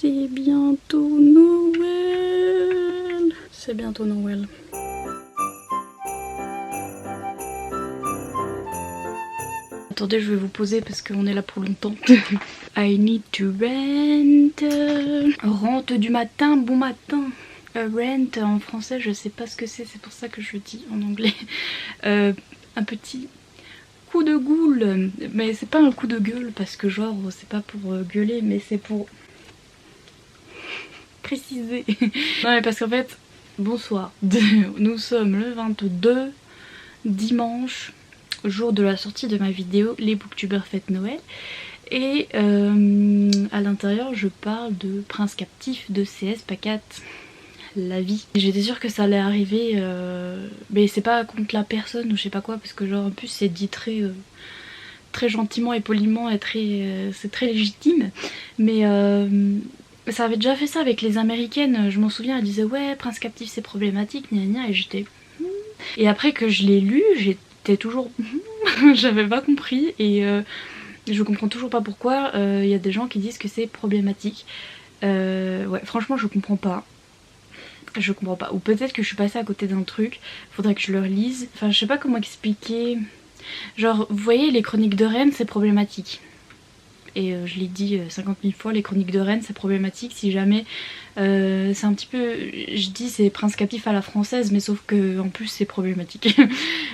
C'est bientôt Noël. C'est bientôt Noël. Attendez, je vais vous poser parce qu'on est là pour longtemps. I need to rent. Rente du matin, bon matin. Rent en français, je sais pas ce que c'est pour ça que je dis en anglais. Un petit coup de goule. Mais c'est pas un coup de gueule parce que genre c'est pas pour gueuler, mais c'est pour préciser. Non mais parce qu'en fait, bonsoir. Nous sommes le 22, dimanche, jour de la sortie de ma vidéo Les Booktubers fêtent Noël. Et à l'intérieur je parle de Prince Captif de CS Pacat, la vie. J'étais sûre que ça allait arriver, mais c'est pas contre la personne ou je sais pas quoi, parce que genre en plus c'est dit très gentiment et poliment et c'est très légitime. Mais ça avait déjà fait ça avec les américaines, je m'en souviens, elles disaient ouais Prince Captif c'est problématique, gna gna, et j'étais... Et après que je l'ai lu, j'étais toujours... j'avais pas compris et je comprends toujours pas pourquoi il y a des gens qui disent que c'est problématique. Ouais, franchement je comprends pas. Je comprends pas. Ou peut-être que je suis passée à côté d'un truc, faudrait que je le relise. Enfin je sais pas comment expliquer. Genre vous voyez les chroniques de Rennes c'est problématique. Et je l'ai dit 50 000 fois, les chroniques de Rennes c'est problématique si jamais c'est un petit peu, je dis c'est Prince Captif à la française, mais sauf que en plus c'est problématique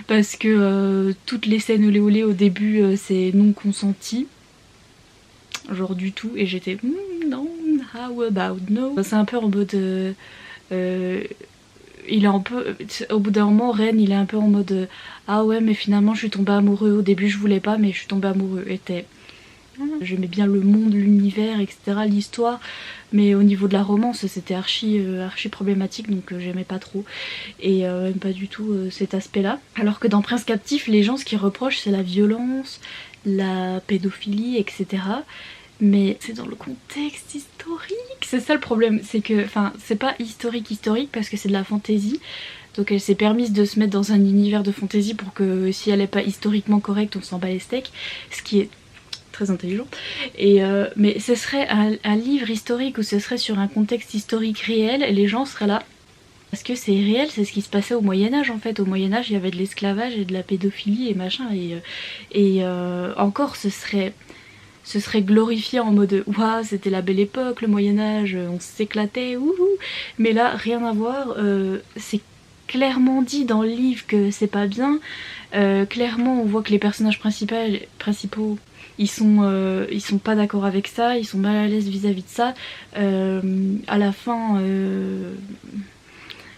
parce que toutes les scènes olé olé au début c'est non consenti, genre du tout, et j'étais non, how about no. C'est un peu en mode il est un peu, au bout d'un moment Rennes il est un peu en mode ah ouais mais finalement je suis tombée amoureux, au début je voulais pas mais je suis tombée amoureux, et j'aimais bien le monde, l'univers, etc., l'histoire, mais au niveau de la romance c'était archi problématique, donc j'aimais pas trop, et même pas du tout cet aspect là. Alors que dans Prince Captif les gens ce qu'ils reprochent c'est la violence, la pédophilie, etc. Mais c'est dans le contexte historique, c'est ça le problème, c'est que, enfin c'est pas historique parce que c'est de la fantaisie, donc elle s'est permise de se mettre dans un univers de fantaisie pour que si elle est pas historiquement correcte on s'en bat les steaks, ce qui est très intelligent. Et mais ce serait un livre historique ou ce serait sur un contexte historique réel et les gens seraient là parce que c'est réel, c'est ce qui se passait au Moyen-Âge en fait. Au Moyen-Âge il y avait de l'esclavage et de la pédophilie et machin, et encore ce serait glorifié en mode waouh c'était la belle époque le Moyen-Âge, on s'éclatait, wouhou. Mais là rien à voir, c'est clairement dit dans le livre que c'est pas bien, clairement on voit que les personnages principaux ils sont pas d'accord avec ça, ils sont mal à l'aise vis-à-vis de ça. À la fin,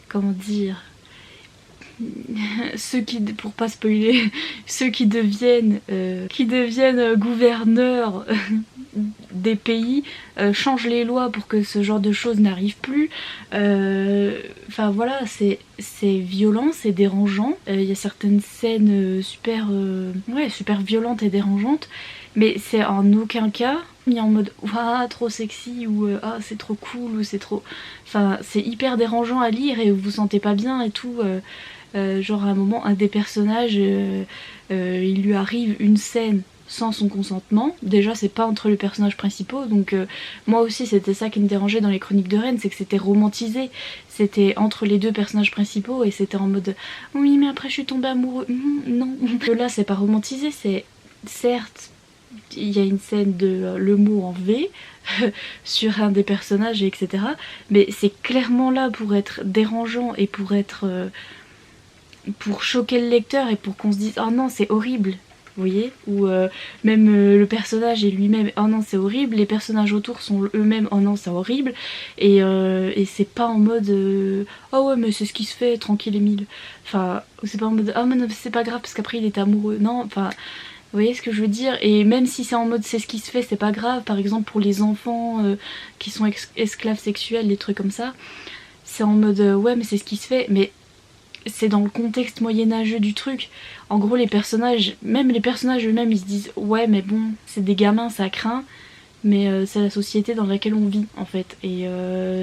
comment dire, ceux qui, pour pas spoiler, ceux qui deviennent gouverneurs des pays changent les lois pour que ce genre de choses n'arrive plus. Enfin voilà, c'est violent, c'est dérangeant. Il y a certaines scènes super violentes et dérangeantes, mais c'est en aucun cas mis en mode waouh trop sexy ou ah c'est trop cool ou c'est trop... Enfin c'est hyper dérangeant à lire et vous vous sentez pas bien et tout. Genre à un moment un des personnages il lui arrive une scène sans son consentement. Déjà c'est pas entre les personnages principaux, donc moi aussi c'était ça qui me dérangeait dans les chroniques de Rennes, c'est que c'était romantisé, c'était entre les deux personnages principaux et c'était en mode oui mais après je suis tombée amoureux, non. Là c'est pas romantisé, c'est certes il y a une scène de le mot en V sur un des personnages etc, mais c'est clairement là pour être dérangeant et pour être pour choquer le lecteur et pour qu'on se dise oh non c'est horrible, vous voyez, ou même le personnage est lui-même oh non c'est horrible, les personnages autour sont eux-mêmes oh non c'est horrible, et c'est pas en mode oh ouais mais c'est ce qui se fait tranquille Émile, enfin c'est pas en mode oh mais non c'est pas grave parce qu'après il est amoureux, non, enfin vous voyez ce que je veux dire. Et même si c'est en mode c'est ce qui se fait c'est pas grave, par exemple pour les enfants qui sont esclaves sexuels, des trucs comme ça, c'est en mode ouais mais c'est ce qui se fait, mais c'est dans le contexte moyenâgeux du truc. En gros les personnages, même les personnages eux-mêmes ils se disent ouais mais bon c'est des gamins ça craint, mais c'est la société dans laquelle on vit en fait, et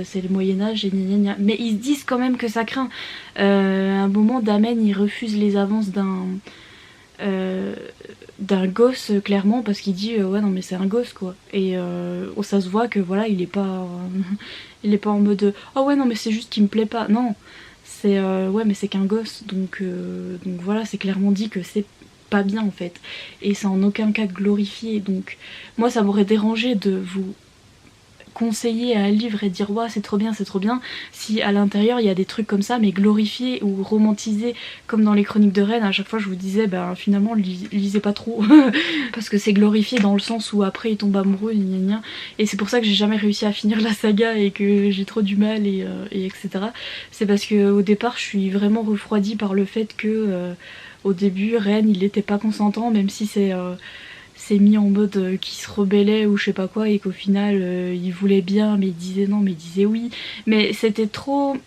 c'est le Moyen-Âge et gna gna gna. Mais ils se disent quand même que ça craint. À un moment Damen il refuse les avances d'un d'un gosse clairement, parce qu'il dit ouais non mais c'est un gosse quoi, et ça se voit que voilà il est pas il est pas en mode oh ouais non mais c'est juste qu'il me plaît pas, non c'est ouais mais c'est qu'un gosse, donc voilà, c'est clairement dit que c'est pas bien en fait, et c'est en aucun cas glorifié. Donc moi ça m'aurait dérangé de vous conseiller un livre et dire ouais c'est trop bien si à l'intérieur il y a des trucs comme ça mais glorifiés ou romantisés comme dans les Chroniques de Rennes. À chaque fois je vous disais ben finalement lisez pas trop parce que c'est glorifié dans le sens où après il tombe amoureux gna gna, et c'est pour ça que j'ai jamais réussi à finir la saga et que j'ai trop du mal et etc. C'est parce que au départ je suis vraiment refroidie par le fait que au début Rennes il était pas consentant, même si c'est mis en mode qui se rebellait ou je sais pas quoi, et qu'au final il voulait bien mais il disait non mais il disait oui, mais c'était trop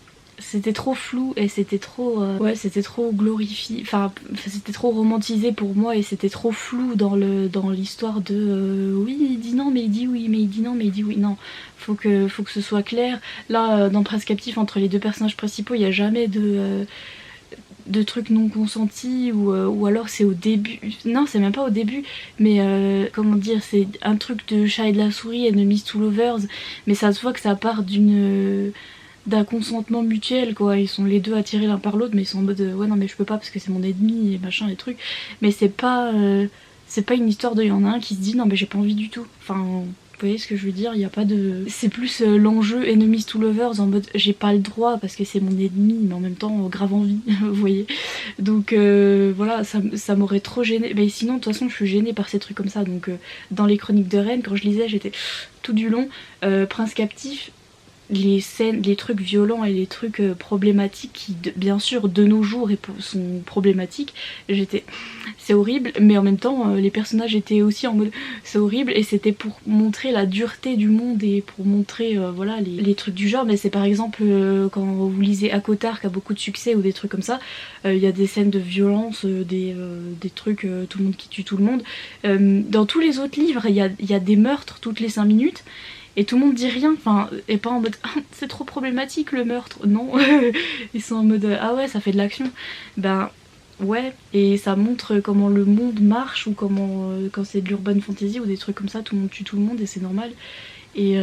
flou et c'était trop ouais c'était trop glorifié, enfin c'était trop romantisé pour moi et c'était trop flou dans l'histoire de oui il dit non mais il dit oui, mais il dit non mais il dit oui, non faut que ce soit clair. Là dans Prince Captif, entre les deux personnages principaux il y a jamais de trucs non consentis, ou alors c'est au début, non c'est même pas au début, mais comment dire, c'est un truc de chat et de la souris, enemies to lovers, mais ça se voit que ça part d'un consentement mutuel quoi, ils sont les deux attirés l'un par l'autre mais ils sont en mode ouais non mais je peux pas parce que c'est mon ennemi et machin et trucs, mais c'est pas une histoire de il y en a un qui se dit non mais j'ai pas envie du tout, enfin vous voyez ce que je veux dire, il y a pas de... C'est plus l'enjeu enemies to lovers en mode j'ai pas le droit parce que c'est mon ennemi mais en même temps grave envie, vous voyez. Donc voilà, ça m'aurait trop gêné. Mais sinon de toute façon je suis gênée par ces trucs comme ça, donc dans les Chroniques de Rennes quand je lisais j'étais tout du long. Prince Captif, les scènes, les trucs violents et les trucs problématiques qui bien sûr de nos jours sont problématiques, c'est horrible, mais en même temps les personnages étaient aussi en mode c'est horrible, et c'était pour montrer la dureté du monde et pour montrer voilà les trucs du genre. Mais c'est par exemple quand vous lisez ACOTAR qui a beaucoup de succès ou des trucs comme ça, il y a des scènes de violence, des trucs tout le monde qui tue tout le monde. Dans tous les autres livres il y a des meurtres toutes les 5 minutes et tout le monde dit rien, enfin, et pas en mode ah, c'est trop problématique le meurtre, non. Ils sont en mode ah ouais ça fait de l'action, ben ouais, et ça montre comment le monde marche, ou comment quand c'est de l'urban fantasy ou des trucs comme ça tout le monde tue tout le monde et c'est normal, et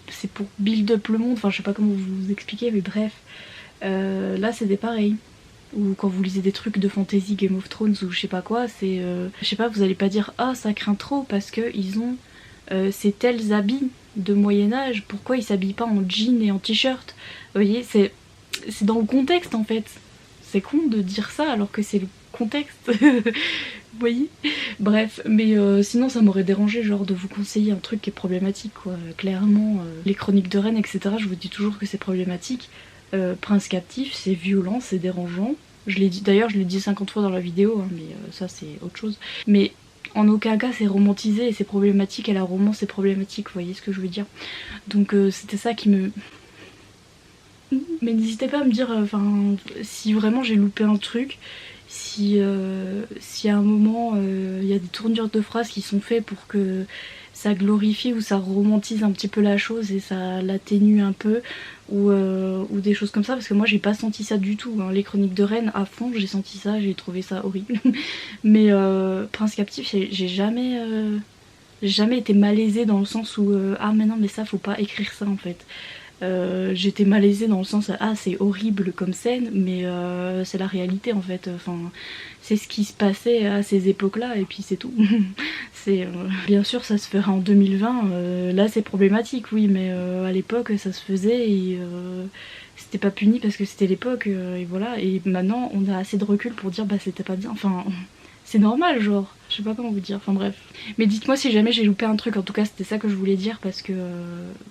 c'est pour build up le monde, enfin je sais pas comment vous expliquer, mais bref, là c'était pareil. Ou quand vous lisez des trucs de fantasy, Game of Thrones ou je sais pas quoi, c'est je sais pas, vous allez pas dire ah ça craint trop parce que ils ont ces tels habits de Moyen-Âge, pourquoi ils s'habillent pas en jean et en t-shirt. Vous voyez, c'est dans le contexte en fait. C'est con de dire ça alors que c'est le contexte. Vous voyez. Bref, mais sinon ça m'aurait dérangé genre de vous conseiller un truc qui est problématique quoi. Clairement, les Chroniques de Rennes, etc. Je vous dis toujours que c'est problématique. Prince Captif, c'est violent, c'est dérangeant. Je l'ai dit, d'ailleurs je l'ai dit 50 fois dans la vidéo, hein, mais ça c'est autre chose. Mais en aucun cas c'est romantisé et c'est problématique, et la romance est problématique, vous voyez ce que je veux dire. Donc c'était ça qui me... Mais n'hésitez pas à me dire si vraiment j'ai loupé un truc, si à un moment il y a des tournures de phrases qui sont faites pour que ça glorifie ou ça romantise un petit peu la chose et ça l'atténue un peu, ou des choses comme ça, parce que moi j'ai pas senti ça du tout, hein. Les Chroniques de Rennes à fond j'ai senti ça, j'ai trouvé ça horrible. Mais Prince Captif j'ai jamais été malaisée dans le sens où ah mais non mais ça faut pas écrire ça en fait. J'étais malaisée dans le sens ah c'est horrible comme scène, mais c'est la réalité en fait, enfin c'est ce qui se passait à ces époques là et puis c'est tout. C'est bien sûr ça se ferait en 2020, là c'est problématique oui, mais à l'époque ça se faisait et c'était pas puni parce que c'était l'époque, et voilà, et maintenant on a assez de recul pour dire bah c'était pas bien, enfin c'est normal genre, je sais pas comment vous dire, enfin bref. Mais dites-moi si jamais j'ai loupé un truc, en tout cas c'était ça que je voulais dire parce que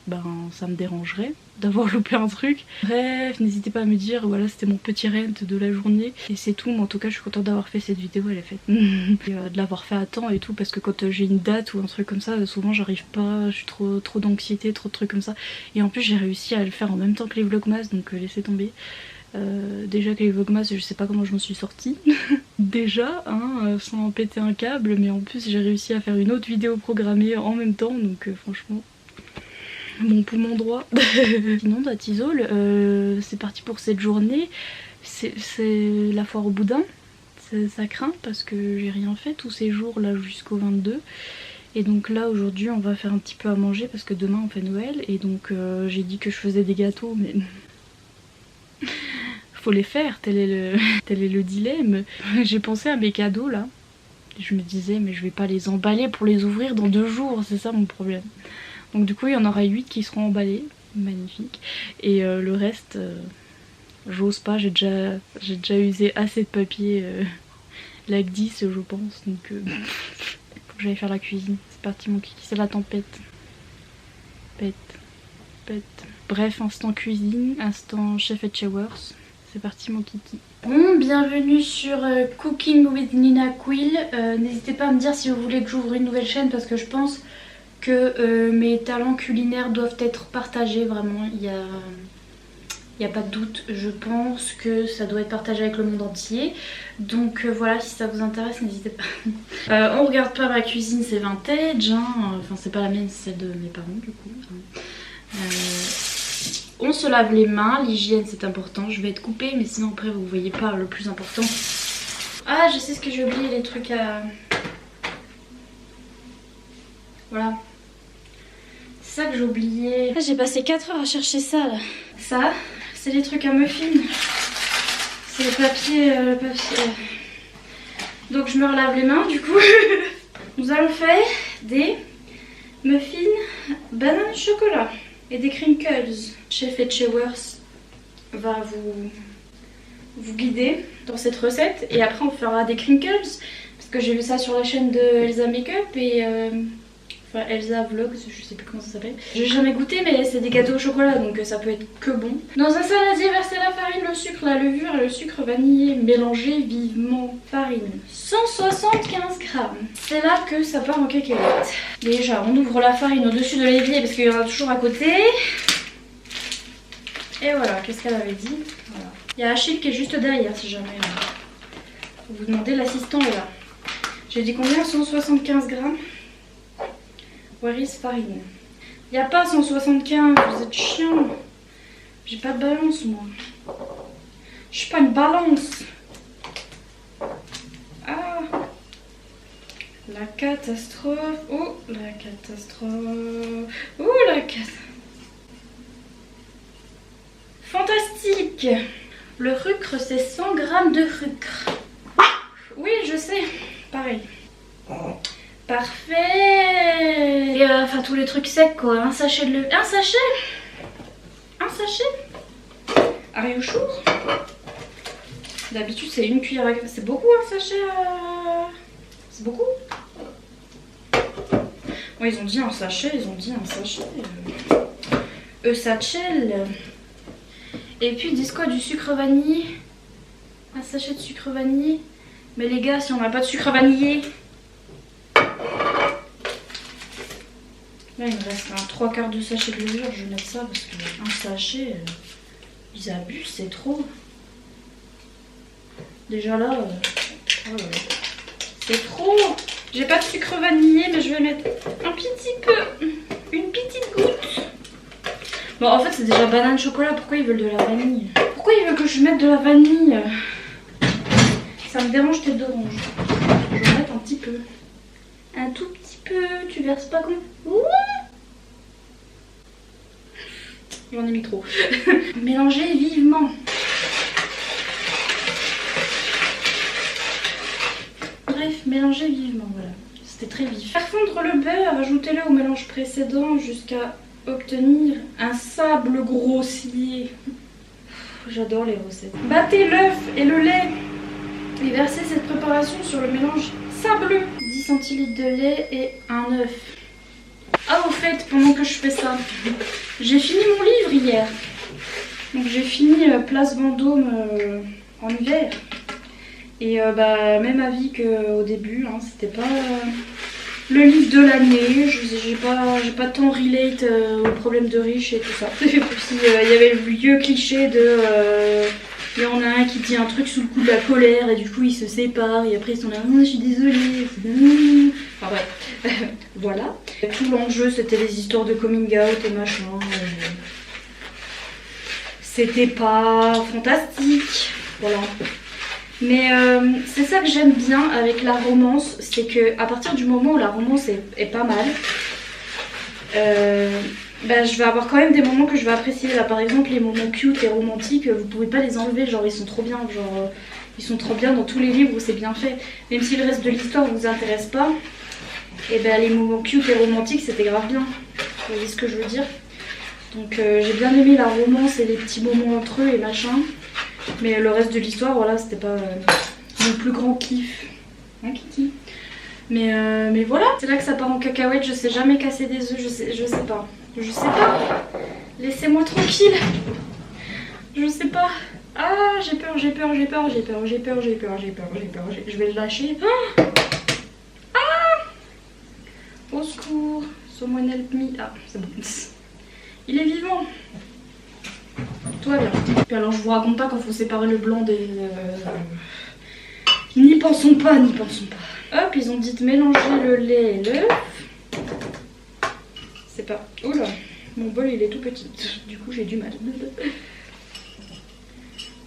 ben ça me dérangerait d'avoir loupé un truc. Bref, n'hésitez pas à me dire, voilà c'était mon petit rent de la journée et c'est tout, mais en tout cas je suis contente d'avoir fait cette vidéo, elle est faite. Et, de l'avoir fait à temps et tout, parce que quand j'ai une date ou un truc comme ça, souvent j'arrive pas, je suis trop d'anxiété, trop de trucs comme ça. Et en plus j'ai réussi à le faire en même temps que les vlogmas, donc laissez tomber. Déjà que les vlogmas je sais pas comment je m'en suis sortie déjà hein, sans péter un câble, mais en plus j'ai réussi à faire une autre vidéo programmée en même temps, donc franchement mon poumon droit. Sinon à Tizol c'est parti pour cette journée, c'est la foire au boudin, ça craint parce que j'ai rien fait tous ces jours là jusqu'au 22. Et donc là aujourd'hui on va faire un petit peu à manger parce que demain on fait Noël. Et donc j'ai dit que je faisais des gâteaux mais faut les faire, tel est le dilemme. J'ai pensé à mes cadeaux là. Je me disais mais je vais pas les emballer pour les ouvrir dans 2 jours, c'est ça mon problème. Donc du coup il y en aura 8 qui seront emballés, magnifique. Et le reste, j'ose pas, j'ai déjà usé assez de papier, like 10 je pense. Donc faut que j'aille faire la cuisine. C'est parti mon kiki, c'est la tempête. Pète. Bref, instant cuisine, instant chef et showers. C'est parti mon kiki. Bon, bienvenue sur Cooking with Nina Quill. N'hésitez pas à me dire si vous voulez que j'ouvre une nouvelle chaîne parce que je pense que mes talents culinaires doivent être partagés vraiment. Il n'y a pas de doute, je pense que ça doit être partagé avec le monde entier. Donc voilà, si ça vous intéresse, n'hésitez pas. On regarde pas ma cuisine, c'est vintage, hein. Enfin c'est pas la mienne, c'est celle de mes parents du coup. On se lave les mains, l'hygiène c'est important. Je vais être coupée mais sinon après vous voyez pas le plus important. Ah je sais ce que j'ai oublié, les trucs à... Voilà. C'est ça que j'ai oublié. J'ai passé 4 heures à chercher ça là. Ça, c'est les trucs à muffins. C'est le papier, Donc je me relave les mains du coup. Nous allons faire des muffins banane chocolat et des crinkles. Chef et Showers va vous guider dans cette recette et après on fera des crinkles parce que j'ai vu ça sur la chaîne de Elsa Makeup et enfin Elsa Vlogs, je sais plus comment ça s'appelle. J'ai jamais goûté mais c'est des gâteaux au chocolat donc ça peut être que bon. Dans un saladier, versez la farine, le sucre, la levure et le sucre vanillé. Mélangez vivement. Farine 175 grammes. C'est là que ça part en cacahuète. Déjà on ouvre la farine au-dessus de l'évier parce qu'il y en a toujours à côté. Et voilà, qu'est-ce qu'elle avait dit, voilà. Il y a Achille qui est juste derrière si jamais vous vous demandez, l'assistant est là. J'ai dit combien? 175 grammes. Where is farine? Il n'y a pas 175, vous êtes chiant. J'ai pas de balance moi. Je suis pas une balance. Ah, la catastrophe. Oh, la catastrophe. Oh, la catastrophe. Fantastique. Le sucre c'est 100 grammes de sucre. Oui je sais, pareil. Parfait. Et enfin tous les trucs secs quoi. Un sachet de levure. Un sachet. Are you sure? D'habitude c'est une cuillère à... C'est beaucoup un sachet C'est beaucoup. Bon, ils ont dit un sachet, sachet. Et puis ils disent quoi? Du sucre vanillé. Un sachet de sucre vanillé. Mais les gars, si on n'a pas de sucre vanillé. Là il me reste un 3/4 de sachet de levure. Je vais mettre ça parce qu'un sachet, ils abusent, c'est trop. Déjà là, oh là là. C'est trop. J'ai pas de sucre vanillé mais je vais mettre un petit peu. Une petite goutte. Bon en fait c'est déjà banane chocolat, pourquoi ils veulent de la vanille? Pourquoi ils veulent que je mette de la vanille? Ça me dérange tête d'orange. Je vais en mettre un petit peu. Un tout petit peu, tu verses pas comme... J'en ai mis trop. Mélangez vivement. Bref, mélangez vivement, voilà. C'était très vif. Faire fondre le beurre, ajoutez-le au mélange précédent jusqu'à obtenir un sable grossier. J'adore les recettes. Battez l'œuf et le lait et versez cette préparation sur le mélange sableux. 10 centilitres de lait et un œuf. Ah au fait, pendant que je fais ça, j'ai fini mon livre hier. Donc j'ai fini Place Vendôme en hiver. Et bah même avis qu'au début, hein, c'était pas le livre de l'année. J'ai pas tant relate aux problèmes de riches et tout ça. Et puis il y avait le vieux cliché de il y en a un qui dit un truc sous le coup de la colère et du coup ils se séparent et après ils sont là oh, je suis désolée. Enfin bref, voilà. Tout l'enjeu c'était les histoires de coming out et machin. C'était pas fantastique, voilà. Mais c'est ça que j'aime bien avec la romance, c'est que à partir du moment où la romance est pas mal, bah, je vais avoir quand même des moments que je vais apprécier. Là par exemple les moments cute et romantiques, vous pouvez pas les enlever, genre ils sont trop bien, genre ils sont trop bien dans tous les livres où c'est bien fait. Même si le reste de l'histoire vous intéresse pas, et ben les moments cute et romantiques c'était grave bien. Vous voyez ce que je veux dire? Donc j'ai bien aimé la romance et les petits moments entre eux et machin. Mais le reste de l'histoire, voilà, c'était pas mon plus grand kiff. Hein, Kiki? Mais voilà, c'est là que ça part en cacahuète. Je sais jamais casser des œufs, je sais pas. Je sais pas. Laissez-moi tranquille. Je sais pas. Ah, j'ai peur. Je vais le lâcher. Ah, au secours. Someone help me. Ah, c'est bon. Il est vivant. Tout va bien. Puis alors je vous raconte pas quand faut séparer le blanc des... N'y pensons pas, n'y pensons pas. Hop, ils ont dit de mélanger le lait et l'œuf. C'est pas... Oula, mon bol il est tout petit. Du coup j'ai du mal.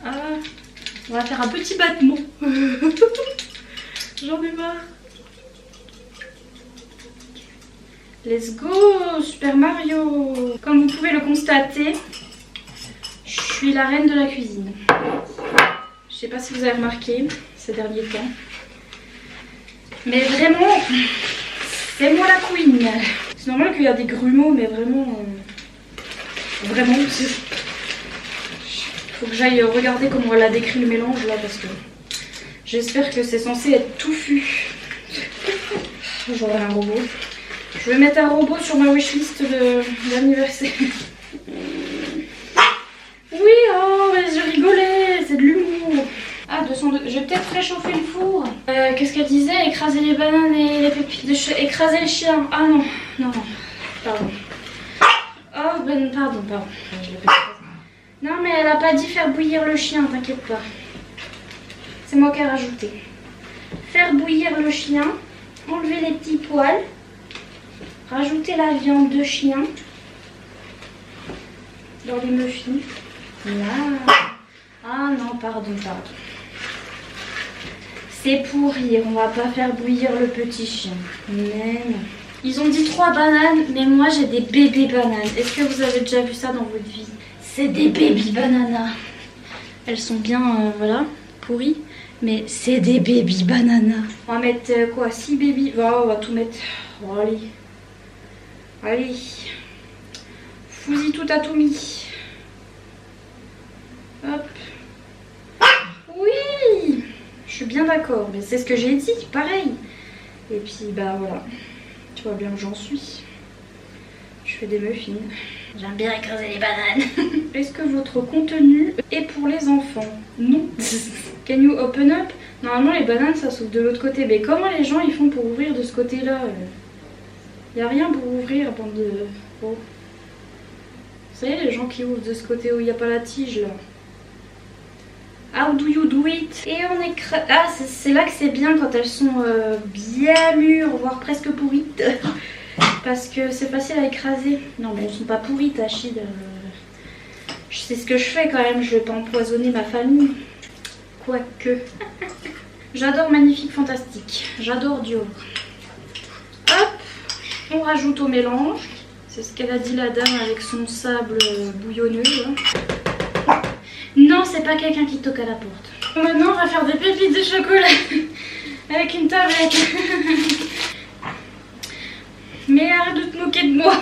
Ah, on va faire un petit battement. J'en ai marre. Let's go, Super Mario. Comme vous pouvez le constater, je suis la reine de la cuisine. Je sais pas si vous avez remarqué ces derniers temps. Mais vraiment, c'est moi la queen. C'est normal qu'il y a des grumeaux, mais vraiment... Vraiment, faut que j'aille regarder comment elle a décrit le mélange là, parce que j'espère que c'est censé être touffu. J'aurai un robot. Je vais mettre un robot sur ma wishlist d'anniversaire. Oui, oh, mais je rigolais, c'est de l'humour. Ah, 202. Je vais peut-être réchauffer le four. Qu'est-ce qu'elle disait? Écraser les bananes et les pépites de chien. Écraser le chien. Ah non, non, pardon. Oh, ben, pardon. Je l'ai fait. Non, mais elle a pas dit faire bouillir le chien, t'inquiète pas. C'est moi qui ai rajouté. Faire bouillir le chien, enlever les petits poils, rajouter la viande de chien dans les muffins. Là. Ah non, pardon. C'est pour rire, on va pas faire bouillir le petit chien. Mais non. Ils ont dit 3 bananes, mais moi j'ai des bébés bananes. Est-ce que vous avez déjà vu ça dans votre vie? C'est des baby bananas. Elles sont bien, voilà, pourries. Mais c'est des baby bananas. On va mettre quoi? 6 baby. Oh, on va tout mettre. Oh, allez. Allez. Fousi tout à tout mis. Hop. Oui, je suis bien d'accord. Mais c'est ce que j'ai dit, pareil. Et puis, bah voilà. Tu vois bien où j'en suis. Je fais des muffins. J'aime bien écraser les bananes. Est-ce que votre contenu est pour les enfants? Non. Can you open up? Normalement les bananes ça s'ouvre de l'autre côté. Mais comment les gens ils font pour ouvrir de ce côté-là? Y a rien pour ouvrir, bande de... Oh. Vous savez les gens qui ouvrent de ce côté où il n'y a pas la tige là? How do you do it? Et on écrase... Ah c'est là que c'est bien quand elles sont bien mûres, voire presque pourries. Parce que c'est facile à écraser. Non mais elles sont pas pourries Tachid. Je sais ce que je fais quand même, je vais pas empoisonner ma famille. Quoique. J'adore Magnifique Fantastique. J'adore Dior. Hop, on rajoute au mélange. C'est ce qu'elle a dit la dame avec son sable bouillonneux. Hein. Non, c'est pas quelqu'un qui toque à la porte. Maintenant, on va faire des pépites de chocolat avec une tablette. Mais arrête de te moquer de moi.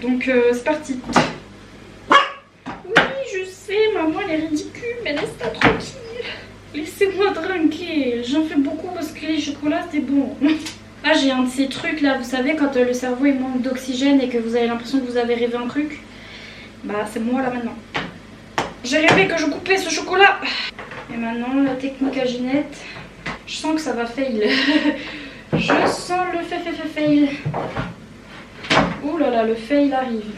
Donc c'est parti. Oui, je sais, maman elle est ridicule, mais laisse-la tranquille. Laissez-moi trinquer. J'en fais beaucoup parce que les chocolats c'est bon. Ah, j'ai un de ces trucs là, vous savez, quand le cerveau il manque d'oxygène et que vous avez l'impression que vous avez rêvé un truc. Bah c'est moi là maintenant. J'ai rêvé que je coupais ce chocolat. Et maintenant la technique à Ginette. Je sens que ça va fail. Je sens le fail. Ouh là là, le fail arrive.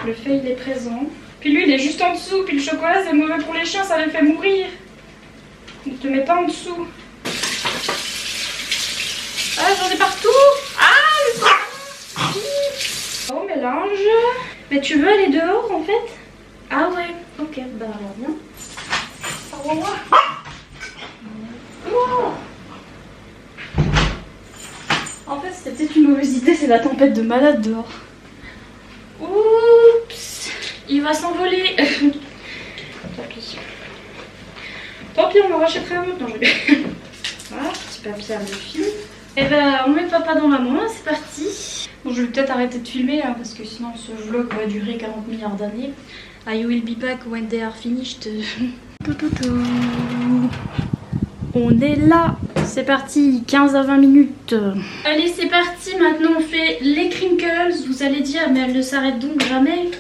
Le fail est présent. Puis lui il est juste en dessous. Puis le chocolat c'est mauvais pour les chiens, ça les fait mourir. Ne te mets pas en dessous. Ah, j'en ai partout. Ah, le... Oh, mélange. Mais tu veux aller dehors en fait? Ah ouais, ok, bah alors bien. Au revoir. Oh. En fait c'était peut-être une mauvaise idée, c'est la tempête de malade dehors. Oups, il va s'envoler. Tant pis. Tant pis, on le rachètera un autre. Non, je... Voilà, petit papier à me film. Et ben on met papa dans maman, c'est parti. Bon, je vais peut-être arrêter de filmer là, parce que sinon ce vlog va durer 40 milliards d'années. I will be back when they are finished. On est là, c'est parti, 15 à 20 minutes. Allez, c'est parti, maintenant on fait les crinkles. Vous allez dire, mais elle ne s'arrête donc jamais.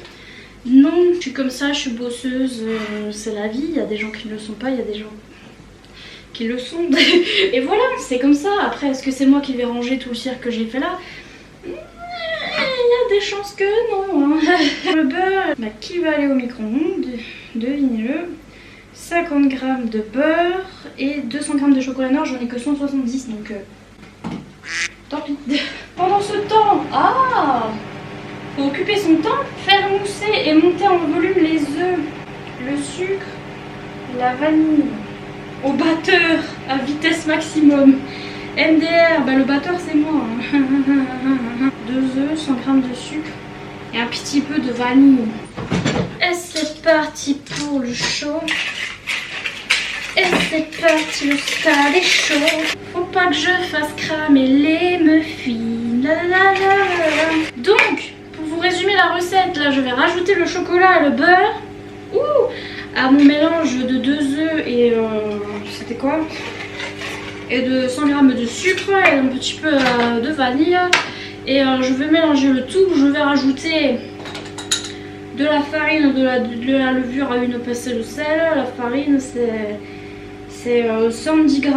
Non, je suis comme ça, je suis bosseuse, c'est la vie. Il y a des gens qui ne le sont pas, il y a des gens qui le sont. Et voilà, c'est comme ça. Après, est-ce que c'est moi qui vais ranger tout le cirque que j'ai fait là? Il y a des chances que non. Hein. Le beurre, bah, qui va aller au micro-ondes? Devinez-le. 50 g de beurre et 200 g de chocolat noir, j'en ai que 170 donc tant pis. Pendant ce temps, faut occuper son temps, faire mousser et monter en volume les œufs, le sucre, la vanille au batteur à vitesse maximum. MDR, bah le batteur c'est moi. 2 œufs, 100 g de sucre et un petit peu de vanille. Et c'est parti pour le show. Et c'est parti, le stade est chaud. Faut pas que je fasse cramer les muffins. La la la la. Donc, pour vous résumer la recette, là je vais rajouter le chocolat et le beurre. À mon mélange de 2 œufs et c'était quoi? Et de 100 g de sucre et un petit peu de vanille. Et je vais mélanger le tout. Je vais rajouter de la farine, de la levure à une pincée de sel. La farine c'est 110 g.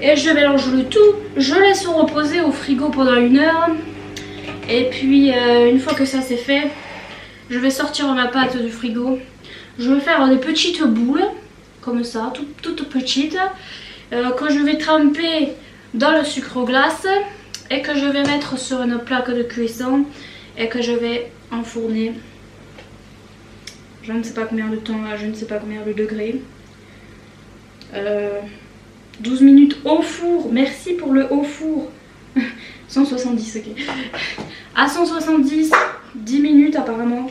Et je mélange le tout. Je laisse reposer au frigo pendant 1 heure. Et puis une fois que ça c'est fait, je vais sortir ma pâte du frigo. Je vais faire des petites boules, comme ça, toutes petites, que je vais tremper dans le sucre glace et que je vais mettre sur une plaque de cuisson et que je vais enfourner. Je ne sais pas combien de temps, je ne sais pas combien de degrés. 12 minutes au four, merci pour le haut four. 170, ok. À 170, 10 minutes apparemment.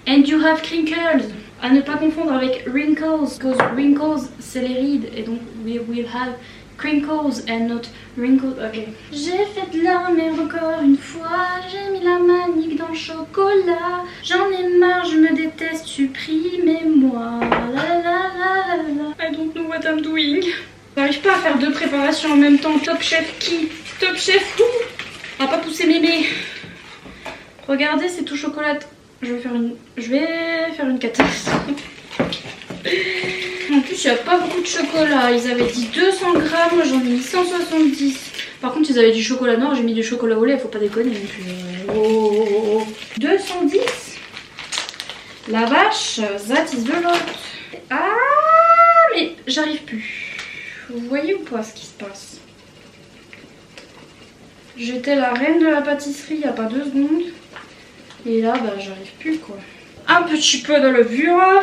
And you have crinkles. À ne pas confondre avec wrinkles, because wrinkles c'est les rides et donc we will have crinkles and not wrinkles. Ok. J'ai fait de la merde encore une fois, j'ai mis la manique dans le chocolat. J'en ai marre, je me déteste, supprimez-moi. La la la la. I don't know what I'm doing. J'arrive pas à faire 2 préparations en même temps. Top Chef qui? Top Chef où? On va pas pousser mémé. Regardez, c'est tout chocolat. Je vais faire une catastrophe. En plus, il n'y a pas beaucoup de chocolat. Ils avaient dit 200 g, moi j'en ai mis 170. Par contre, ils avaient du chocolat noir, j'ai mis du chocolat au lait, faut pas déconner. Oh. 210. La vache, that is the lot. Ah, mais j'arrive plus. Vous voyez ou pas ce qui se passe? J'étais la reine de la pâtisserie il n'y a pas 2 secondes. Et là, bah, j'arrive plus quoi. Un petit peu de levure.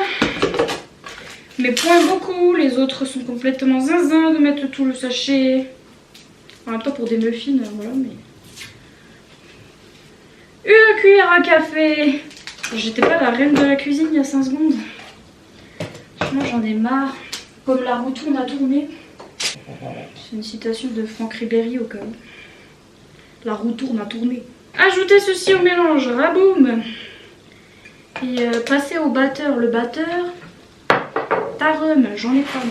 Mais point beaucoup. Les autres sont complètement zinzin de mettre tout le sachet. En même temps pour des muffins, voilà, mais... Une cuillère à café. J'étais pas la reine de la cuisine il y a 5 secondes. Franchement, j'en ai marre. Comme la roue tourne à tourner. C'est une citation de Franck Ribéry au cas où. La roue tourne à tourner. Ajoutez ceci au mélange, raboum. Et passez au batteur. Le batteur, tarum, j'en ai pas.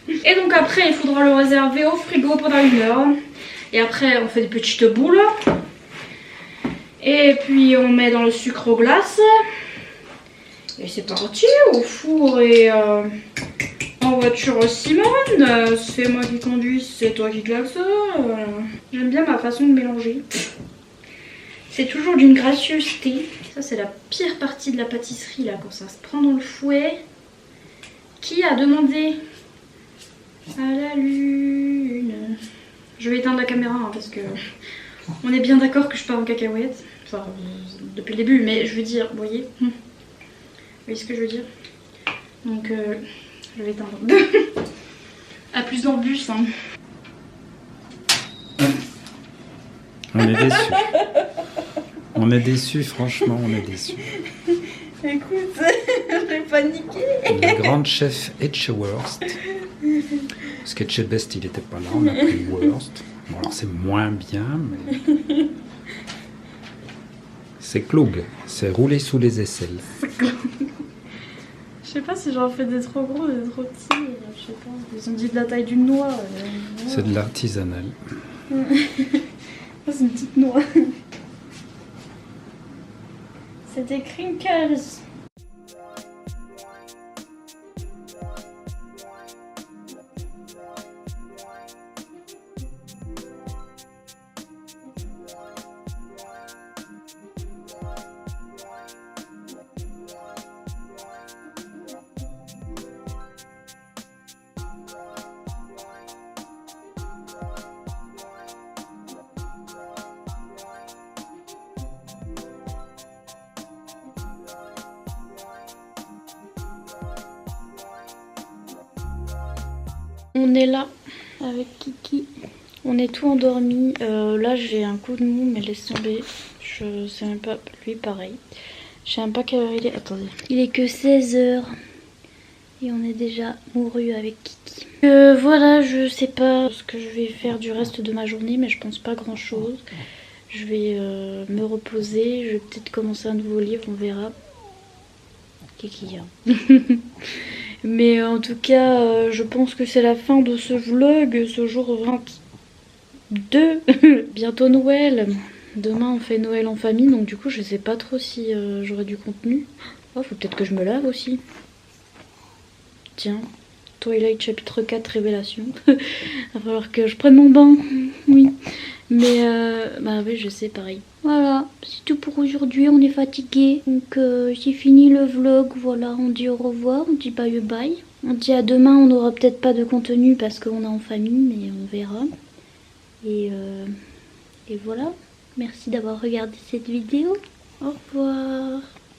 Et donc après, il faudra le réserver au frigo pendant 1 heure. Et après, on fait des petites boules. Et puis, on met dans le sucre glace. Et c'est parti, au four et en voiture Simone. C'est moi qui conduis, c'est toi qui glace. J'aime bien ma façon de mélanger. C'est toujours d'une gracieuseté. Ça c'est la pire partie de la pâtisserie là, quand ça se prend dans le fouet. Qui a demandé à la lune? Je vais éteindre la caméra hein, parce que on est bien d'accord que je pars en cacahuète. Enfin, depuis le début, mais je veux dire, vous voyez. voyez ce que je veux dire? Donc je vais éteindre. A plus dans le bus hein. On est déçus. On est déçus, franchement, on est déçus. Écoute, j'ai paniqué. La grande chef Etcheworst. Parce qu'Etchebest il était pas là, on a pris Worst. Bon alors c'est moins bien, mais... C'est Klug, c'est roulé sous les aisselles. Je sais pas si j'en fais des trop gros, des trop petits, je sais pas. Ils ont dit de la taille d'une noix. C'est de l'artisanal. C'est une petite noix. C'est des crinkles. On est là avec Kiki. On est tout endormi. Là j'ai un coup de mou mais laisse tomber. Je sais même pas. Lui pareil. Je sais même pas quelle heure il est. Attendez. Il est que 16h. Et on est déjà mouru avec Kiki. Voilà, je sais pas ce que je vais faire du reste de ma journée, mais je pense pas grand chose. Je vais me reposer. Je vais peut-être commencer un nouveau livre, on verra. Kiki. Mais en tout cas, je pense que c'est la fin de ce vlog, ce jour 22. Bientôt Noël. Demain on fait Noël en famille, donc du coup je sais pas trop si j'aurai du contenu. Oh, faut peut-être que je me lave aussi. Tiens, Twilight chapitre 4 révélation. Il va falloir que je prenne mon bain. Oui. Mais bah oui, je sais, pareil. Voilà, c'est tout pour aujourd'hui, on est fatigué. Donc j'ai fini le vlog, voilà, on dit au revoir, on dit bye bye. On dit à demain, on n'aura peut-être pas de contenu parce qu'on est en famille, mais on verra. Et voilà, merci d'avoir regardé cette vidéo. Au revoir.